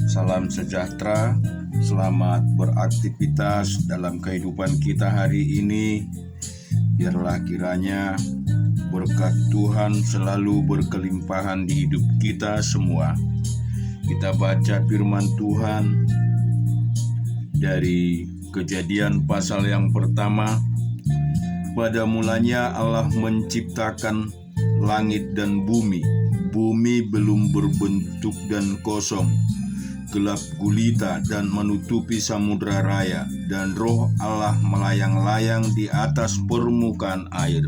Salam sejahtera, selamat beraktivitas dalam kehidupan kita hari ini. Biarlah kiranya berkat Tuhan selalu berkelimpahan di hidup kita semua. Kita baca firman Tuhan dari Kejadian pasal yang pertama. Pada mulanya Allah menciptakan langit dan bumi. Bumi belum berbentuk dan kosong, gelap gulita dan menutupi samudra raya, dan roh Allah melayang-layang di atas permukaan air.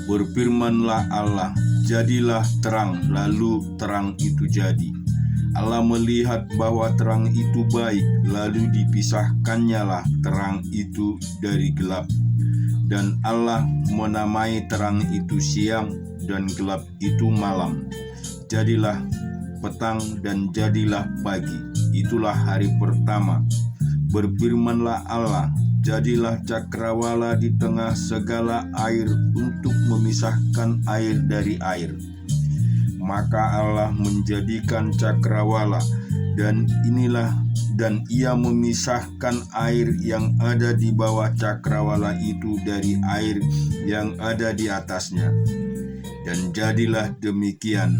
Berfirmanlah Allah, jadilah terang, lalu terang itu jadi. Allah melihat bahwa terang itu baik, lalu dipisahkannyalah terang itu dari gelap. Dan Allah menamai terang itu siang, dan gelap itu malam. Jadilah petang dan jadilah pagi, itulah hari pertama. Berfirmanlah Allah, jadilah cakrawala di tengah segala air untuk memisahkan air dari air. Maka Allah menjadikan cakrawala, dan ia memisahkan air yang ada di bawah cakrawala itu dari air yang ada di atasnya. Dan jadilah demikian.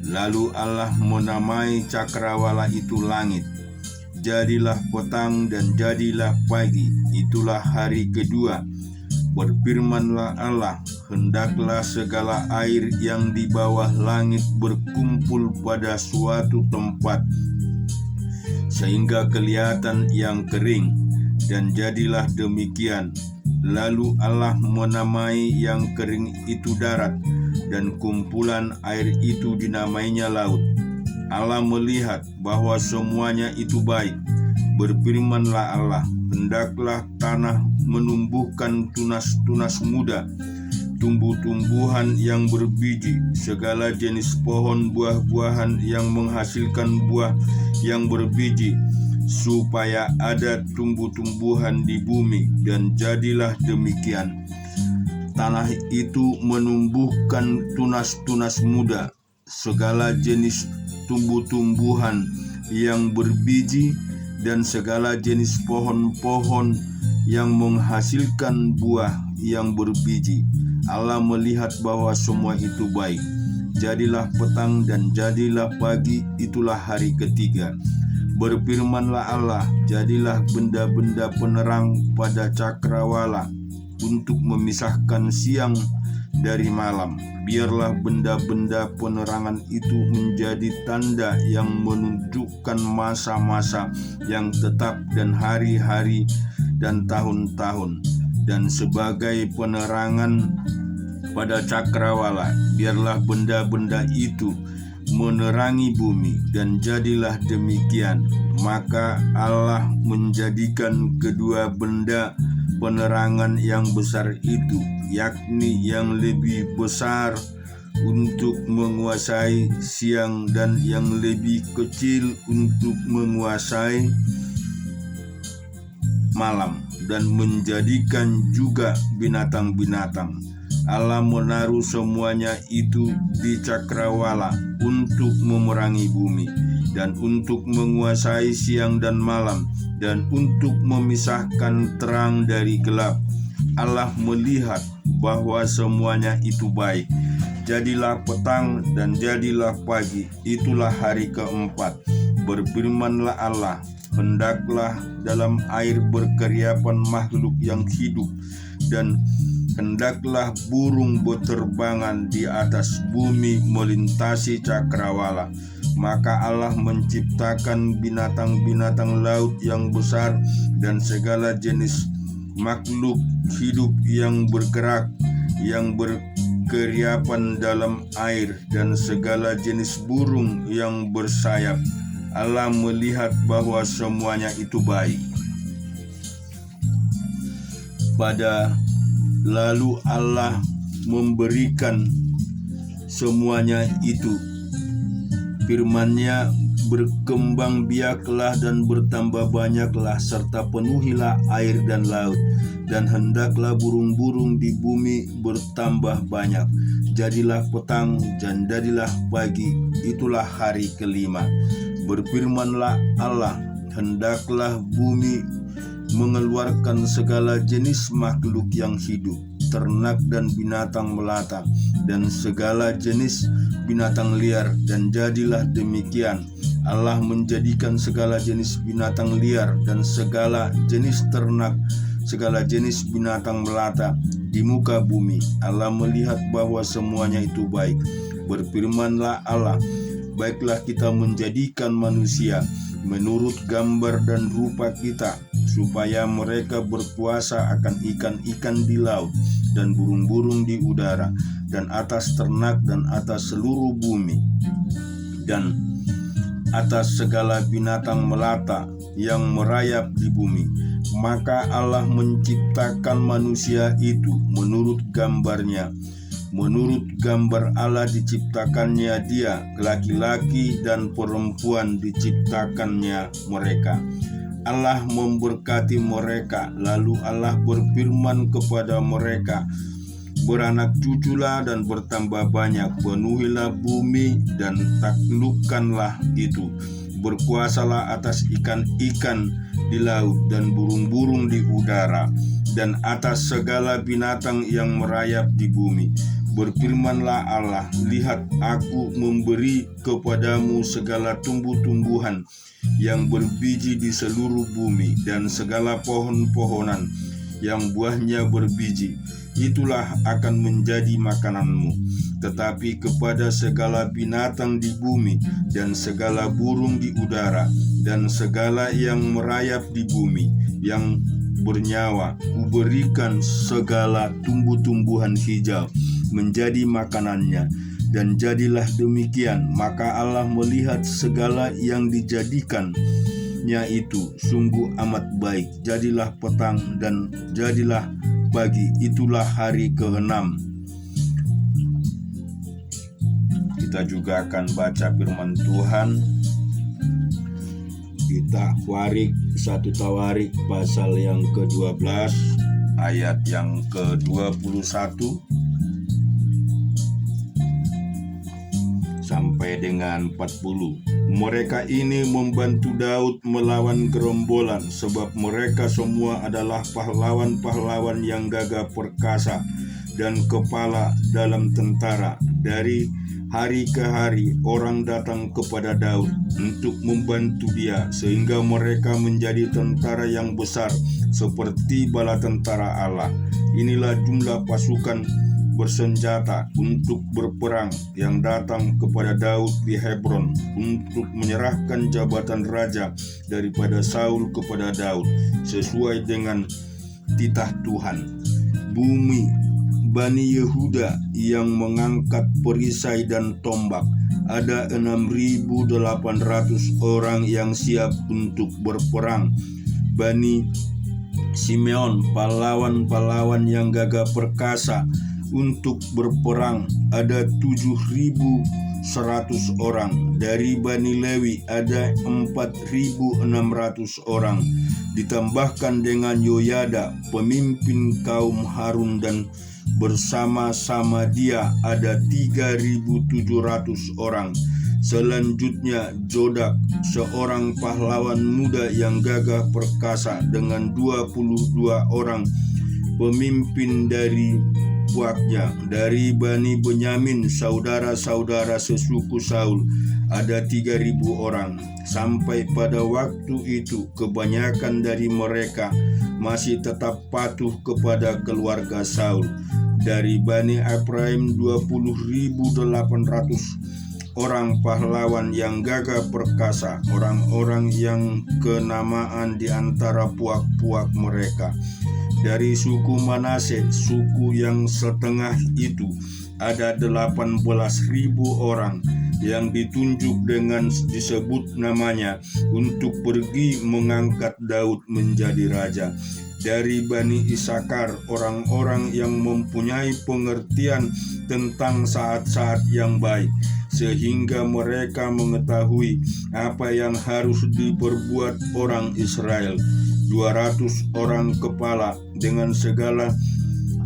Lalu Allah menamai cakrawala itu langit. Jadilah petang dan jadilah pagi, itulah hari kedua. Berfirmanlah Allah, hendaklah segala air yang di bawah langit berkumpul pada suatu tempat, sehingga kelihatan yang kering. Dan jadilah demikian. Lalu Allah menamai yang kering itu darat, dan kumpulan air itu dinamainya laut. Allah melihat bahwa semuanya itu baik. Berfirmanlah Allah, hendaklah tanah menumbuhkan tunas-tunas muda, tumbuh-tumbuhan yang berbiji, segala jenis pohon buah-buahan yang menghasilkan buah yang berbiji, supaya ada tumbuh-tumbuhan di bumi. Dan jadilah demikian. Tanah itu menumbuhkan tunas-tunas muda, segala jenis tumbuh-tumbuhan yang berbiji, dan segala jenis pohon-pohon yang menghasilkan buah yang berbiji. Allah melihat bahwa semua itu baik. Jadilah petang dan jadilah pagi, itulah hari ketiga. Berfirmanlah Allah, jadilah benda-benda penerang pada cakrawala untuk memisahkan siang dari malam. Biarlah benda-benda penerangan itu menjadi tanda yang menunjukkan masa-masa yang tetap dan hari-hari dan tahun-tahun. Dan sebagai penerangan pada cakrawala, biarlah benda-benda itu menerangi bumi. Dan jadilah demikian. Maka Allah menjadikan kedua benda penerangan yang besar itu, yakni yang lebih besar untuk menguasai siang dan yang lebih kecil untuk menguasai malam, dan menjadikan juga binatang-binatang. Allah menaruh semuanya itu di cakrawala untuk memerangi bumi, dan untuk menguasai siang dan malam, dan untuk memisahkan terang dari gelap. Allah melihat bahwa semuanya itu baik. Jadilah petang dan jadilah pagi, itulah hari keempat. Berfirmanlah Allah, hendaklah dalam air berkeriapan makhluk yang hidup, dan hendaklah burung berterbangan di atas bumi melintasi cakrawala. Maka Allah menciptakan binatang-binatang laut yang besar dan segala jenis makhluk hidup yang bergerak, yang berkeriapan dalam air, dan segala jenis burung yang bersayap. Allah melihat bahwa semuanya itu baik. Lalu Allah memberikan semuanya itu. Firman-Nya berkembang biaklah dan bertambah banyaklah, serta penuhilah air dan laut. Dan hendaklah burung-burung di bumi bertambah banyak. Jadilah petang dan jadilah pagi, itulah hari kelima. Berfirmanlah Allah, hendaklah bumi mengeluarkan segala jenis makhluk yang hidup, ternak dan binatang melata, dan segala jenis binatang liar. Dan jadilah demikian. Allah menjadikan segala jenis binatang liar dan segala jenis ternak, segala jenis binatang melata di muka bumi. Allah melihat bahwa semuanya itu baik. Berfirmanlah Allah, baiklah kita menjadikan manusia menurut gambar dan rupa kita, supaya mereka berkuasa akan ikan-ikan di laut dan burung-burung di udara, dan atas ternak dan atas seluruh bumi, dan atas segala binatang melata yang merayap di bumi. Maka Allah menciptakan manusia itu menurut gambarnya. Menurut gambar Allah diciptakannya dia, laki-laki dan perempuan diciptakannya mereka. Allah memberkati mereka, lalu Allah berfirman kepada mereka, beranak cuculah dan bertambah banyak, penuhilah bumi dan taklukkanlah itu. Berkuasalah atas ikan-ikan di laut dan burung-burung di udara, dan atas segala binatang yang merayap di bumi. Berfirmanlah Allah, lihat aku memberi kepadamu segala tumbuh-tumbuhan yang berbiji di seluruh bumi, dan segala pohon-pohonan yang buahnya berbiji, itulah akan menjadi makananmu. Tetapi kepada segala binatang di bumi, dan segala burung di udara, dan segala yang merayap di bumi, yang bernyawa, kuberikan segala tumbuh-tumbuhan hijau menjadi makanannya. Dan jadilah demikian. Maka Allah melihat segala yang dijadikannya itu sungguh amat baik. Jadilah petang dan jadilah pagi, itulah hari ke-6. Kita juga akan baca firman Tuhan. Kita Warik 1 Tawarik pasal yang ke-12 ayat yang ke-21 sampai dengan 40. Mereka ini membantu Daud melawan gerombolan, sebab mereka semua adalah pahlawan-pahlawan yang gagah perkasa dan kepala dalam tentara. Dari hari ke hari orang datang kepada Daud untuk membantu dia, sehingga mereka menjadi tentara yang besar seperti bala tentara Allah. Inilah jumlah pasukan bersenjata untuk berperang yang datang kepada Daud di Hebron untuk menyerahkan jabatan raja daripada Saul kepada Daud sesuai dengan titah Tuhan. Bumi Bani Yehuda yang mengangkat perisai dan tombak, ada 6.800 orang yang siap untuk berperang. Bani Simeon, pahlawan-pahlawan yang gagah perkasa untuk berperang, ada 7.100 orang. Dari Bani Lewi ada 4.600 orang, ditambahkan dengan Yoyada, pemimpin kaum Harun, dan bersama-sama dia ada 3.700 orang. Selanjutnya Jodak, seorang pahlawan muda yang gagah perkasa, dengan 22 orang pemimpin dari puaknya. Dari Bani Benyamin, saudara-saudara sesuku Saul, ada 3.000 orang. Sampai pada waktu itu kebanyakan dari mereka masih tetap patuh kepada keluarga Saul. Dari Bani Efraim 20.800 orang pahlawan yang gagah perkasa, orang-orang yang kenamaan di antara puak-puak mereka. Dari suku Manase, suku yang setengah itu, ada 18.000 orang. yang ditunjuk dengan disebut namanya untuk pergi mengangkat Daud menjadi raja. Dari Bani Isakar, orang-orang yang mempunyai pengertian tentang saat-saat yang baik, sehingga mereka mengetahui apa yang harus diperbuat orang Israel. 200 orang kepala dengan segala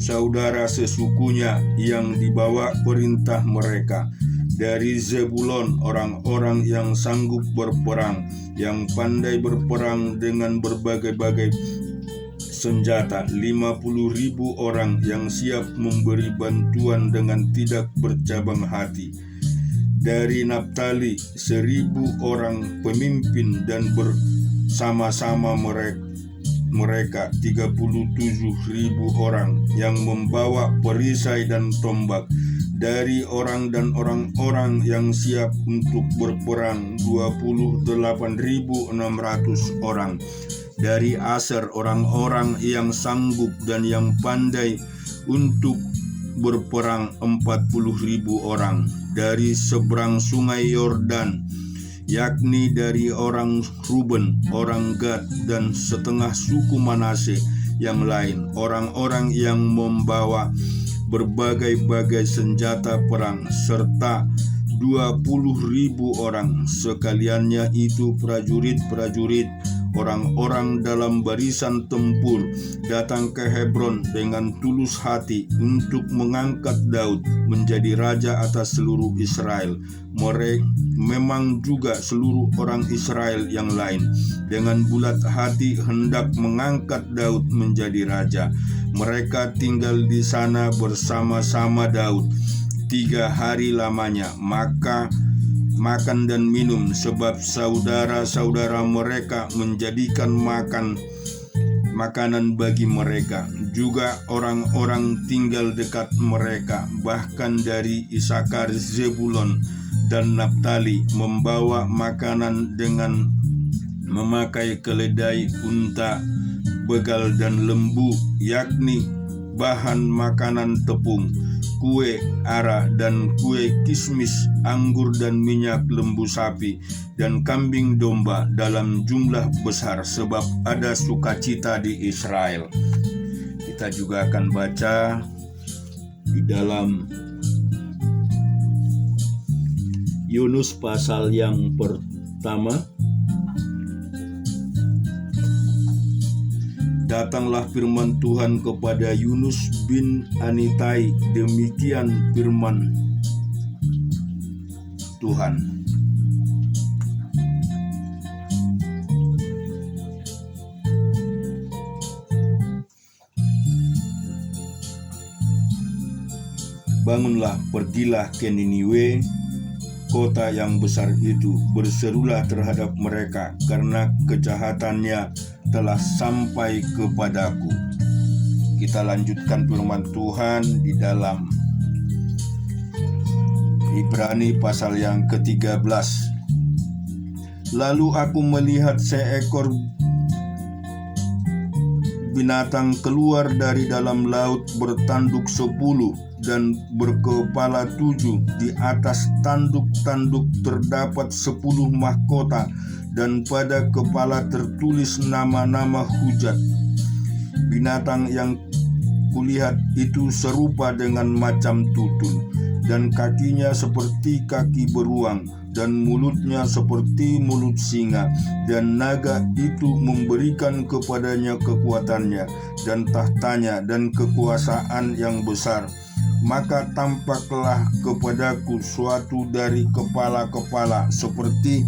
saudara sesukunya yang dibawa perintah mereka. Dari Zebulon, orang-orang yang sanggup berperang, yang pandai berperang dengan berbagai-bagai senjata, 50.000 orang yang siap memberi bantuan dengan tidak bercabang hati. Dari Naftali, 1.000 orang pemimpin dan bersama-sama mereka 37.000 orang yang membawa perisai dan tombak. Dari orang dan orang-orang yang siap untuk berperang 28.600 orang. Dari Aser, orang-orang yang sanggup dan yang pandai untuk berperang 40.000 orang. Dari seberang sungai Yordan, yakni dari orang Ruben, orang Gad, dan setengah suku Manase yang lain, orang-orang yang membawa berbagai-bagai senjata perang, serta 20.000 orang, sekaliannya itu prajurit-prajurit, orang-orang dalam barisan tempur, datang ke Hebron dengan tulus hati untuk mengangkat Daud menjadi raja atas seluruh Israel. Mereka memang juga seluruh orang Israel yang lain dengan bulat hati hendak mengangkat Daud menjadi raja. Mereka tinggal di sana bersama-sama Daud 3 hari lamanya, maka makan dan minum, sebab saudara-saudara mereka menjadikan makanan bagi mereka. Juga orang-orang tinggal dekat mereka, bahkan dari Isakar, Zebulon, dan Naftali, membawa makanan dengan memakai keledai, unta, begal, dan lembu, yakni bahan makanan tepung, kue ara dan kue kismis, anggur dan minyak lembu sapi, dan kambing domba dalam jumlah besar, sebab ada sukacita di Israel. Kita juga akan baca di dalam Yunus pasal yang pertama. Datanglah firman Tuhan kepada Yunus bin Anitai, demikian firman Tuhan. Bangunlah, pergilah ke Niniwe, kota yang besar itu, berserulah terhadap mereka, karena kejahatannya telah sampai kepadaku. Kita lanjutkan firman Tuhan di dalam Ibrani pasal yang ke-13. Lalu aku melihat seekor binatang keluar dari dalam laut, bertanduk 10 dan berkepala 7. Di atas tanduk-tanduk terdapat 10 mahkota, dan pada kepala tertulis nama-nama hujat. Binatang yang kulihat itu serupa dengan macam tutun, dan kakinya seperti kaki beruang, dan mulutnya seperti mulut singa. Dan naga itu memberikan kepadanya kekuatannya, dan tahtanya, dan kekuasaan yang besar. Maka tampaklah kepadaku suatu dari kepala-kepala seperti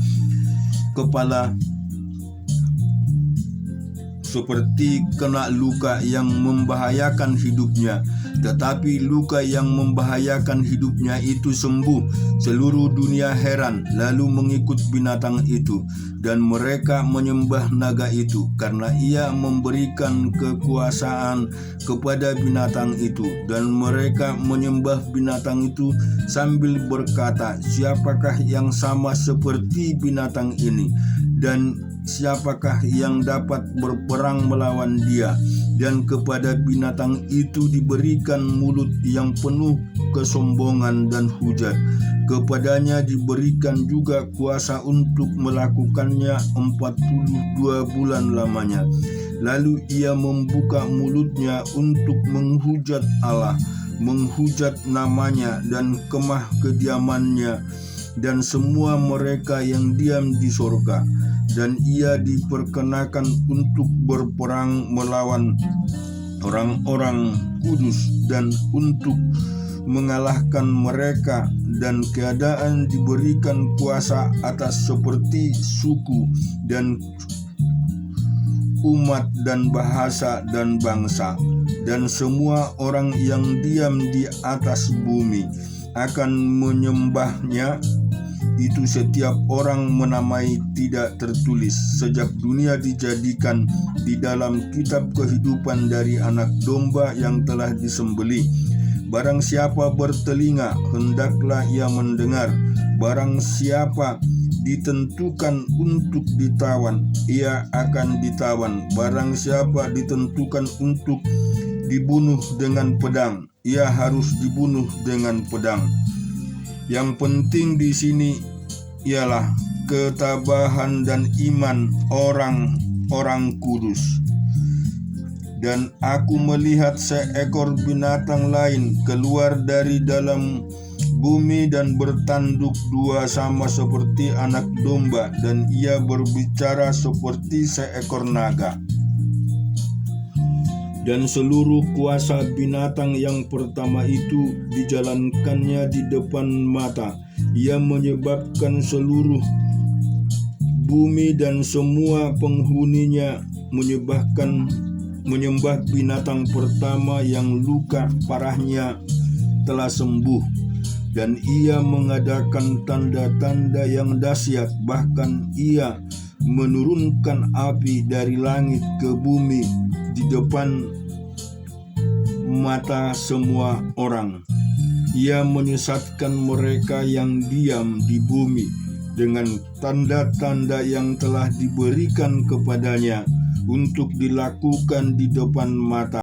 kena luka yang membahayakan hidupnya, tetapi luka yang membahayakan hidupnya itu sembuh. Seluruh dunia heran, lalu mengikut binatang itu, dan mereka menyembah naga itu, karena ia memberikan kekuasaan kepada binatang itu. Dan mereka menyembah binatang itu sambil berkata, siapakah yang sama seperti binatang ini, dan siapakah yang dapat berperang melawan dia? Dan kepada binatang itu diberikan mulut yang penuh kesombongan dan hujat. Kepadanya diberikan juga kuasa untuk melakukannya 42 bulan lamanya. Lalu ia membuka mulutnya untuk menghujat Allah, menghujat namanya dan kemah kediamannya dan semua mereka yang diam di sorga. Dan ia diperkenakan untuk berperang melawan orang-orang kudus dan untuk mengalahkan mereka, dan keadaan diberikan kuasa atas seperti suku dan umat dan bahasa dan bangsa, dan semua orang yang diam di atas bumi akan menyembahnya. Itu setiap orang menamai tidak tertulis sejak dunia dijadikan di dalam kitab kehidupan dari anak domba yang telah disembelih. Barang siapa bertelinga, hendaklah ia mendengar. Barang siapa ditentukan untuk ditawan, ia akan ditawan. Barang siapa ditentukan untuk dibunuh dengan pedang, ia harus dibunuh dengan pedang. Yang penting di sini ialah ketabahan dan iman orang-orang kudus. Dan aku melihat seekor binatang lain keluar dari dalam bumi dan bertanduk dua sama seperti anak domba, dan ia berbicara seperti seekor naga. Dan seluruh kuasa binatang yang pertama itu dijalankannya di depan mata. Ia menyebabkan seluruh bumi dan semua penghuninya menyembah binatang pertama yang luka parahnya telah sembuh. Dan ia mengadakan tanda-tanda yang dahsyat, bahkan ia menurunkan api dari langit ke bumi di depan mata semua orang. Ia menyesatkan mereka yang diam di bumi dengan tanda-tanda yang telah diberikan kepadanya untuk dilakukan di depan mata